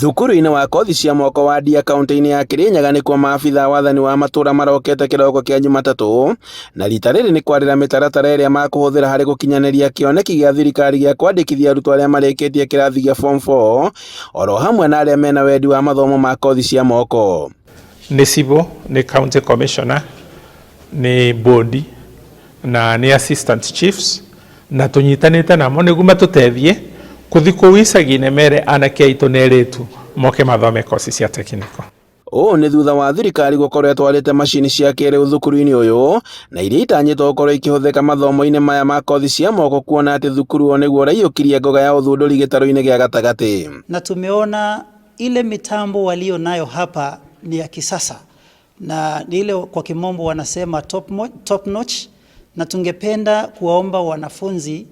Thukuru-inĩ wa kothi cia moko wa Ndia kaunti-inĩ ya Kirinyaga nĩkuo maabitha wathani wa matũra marokete kĩroko kĩa Jumatatũ, na rita rĩrĩ nĩ kwarĩra mĩtaratara ĩrĩa makũhũthĩra harĩ gũkinyanĩria kĩoneki gĩa thirikari gĩa kwandĩkithia arutwo arĩa marĩkĩtie kĩrathi gĩa form 4 oro hamwe na arĩa mena wendi wa mathomo ma kothi cia moko. Nĩ civil, nĩ county commissioner, nĩ board na nĩ assistant chiefs, na tũnyitanĩte namo nĩguo matũteithie kuthi kũu icagi-inĩ mere anake aitũ na airĩtu moke mathome kosi cia technical. Ũũ nĩ thutha wa thirikari gũkorwo ĩtwarĩte macini cia kĩrĩu thukuru-inĩ ũyũ na iria itanyĩtwo gũkorwo ikĩhũthĩka mathomo-inĩ maya ma kothi cia moko, kuona atĩ thukuru ũyũ nĩguo ũraiyũkirie ngoga ya ũthundũri gĩtarũ-inĩ gĩa gatagatĩ. Na tumeona ile mitambo walio nayo hapa ni ya kisasa na ile kwa kimombo wanasema top notch, na tungependa kuwaomba wanafunzi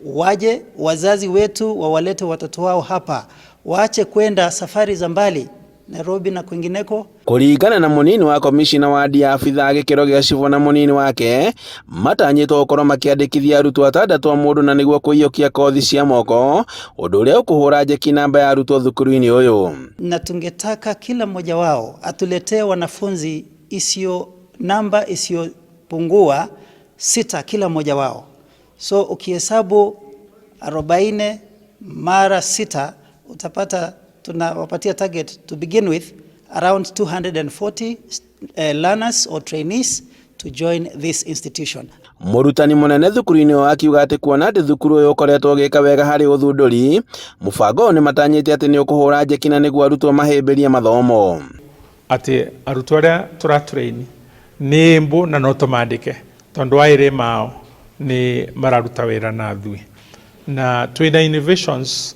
waje, wazazi wetu wawalete watoto wao hapa, waache kwenda safari za mbali Nairobi na kwingineko. Kũringana na munini wa komishina wa Ndia abitha gĩkĩro gĩa civil na munini wake matanyĩtwo gũkorwo makĩandĩkithia arutwo 6 mũndũ na nĩguo kũiyũkia kothi cia moko, ũndũ ũrĩa ũkũhũra njeki namba ya arutwo thukuru-inĩ ũyũ. Na tungetaka kila mmoja wao atuletee wanafunzi namba isiyopungua 6 kila mmoja wao. So ukihesabu 40 mara 6 utapata tunawapatia target to begin with around 240 learners or trainees to join this institution. Mũrutani mũnene thukuru-inĩ ũyũ akiuga atĩ kuona atĩ thukuru ũyũ ũkoretwo ũgĩka wega harĩ ũthundũri, mũbango ũyũ nĩ matanyĩte atĩ nĩ ũkũhũra njeki na nĩguo arutwo mahĩmbĩrie mathomo. Atĩ arutwo arĩa tũratrain nĩ mbu na no tũmandĩke tondũ aĩrĩ mao nĩ mararuta wĩra na thui, na twĩna innovations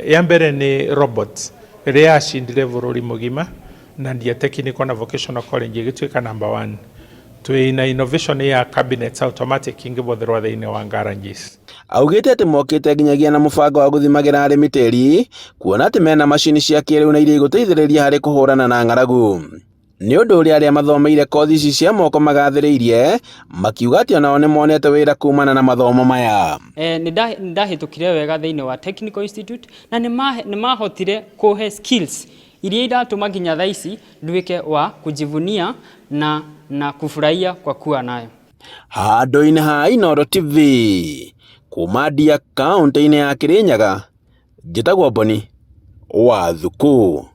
ya mbere nĩ robot ĩrĩa yacindire bũrũri mũgima na Ndia Technical na Vocational College ĩgĩtuĩka number 1. Twĩna innovation ya cabinets automatic ingĩbũthĩrwo thĩinĩ wa garages. Augĩte atĩ mokĩte nginyagia na mũbango wa gũthimagĩra arĩmi tĩri, kuona atĩ mena macini cia kĩrĩu na iria igũteithĩrĩria harĩ kũhũrana na ng'aragu. Nĩ ũndũ ũrĩa arĩa mathomeire kothi ici cia moko magathĩrĩirie, makiuga atĩ onao nĩ monete wĩra kumana na mathomo maya. Ndahĩtũkire wega thĩinĩ wa Technical Institute na nĩ mahotire kũhe skills iria iratũma nginya thaa ici nduĩke wa kujivunia na kufurahia kwa kuwa nayo. Handũ-inĩ ha Inooro TV kuma Ndia kaunti-inĩ ya Kirinyaga, njĩtagwo Boni Wathuku.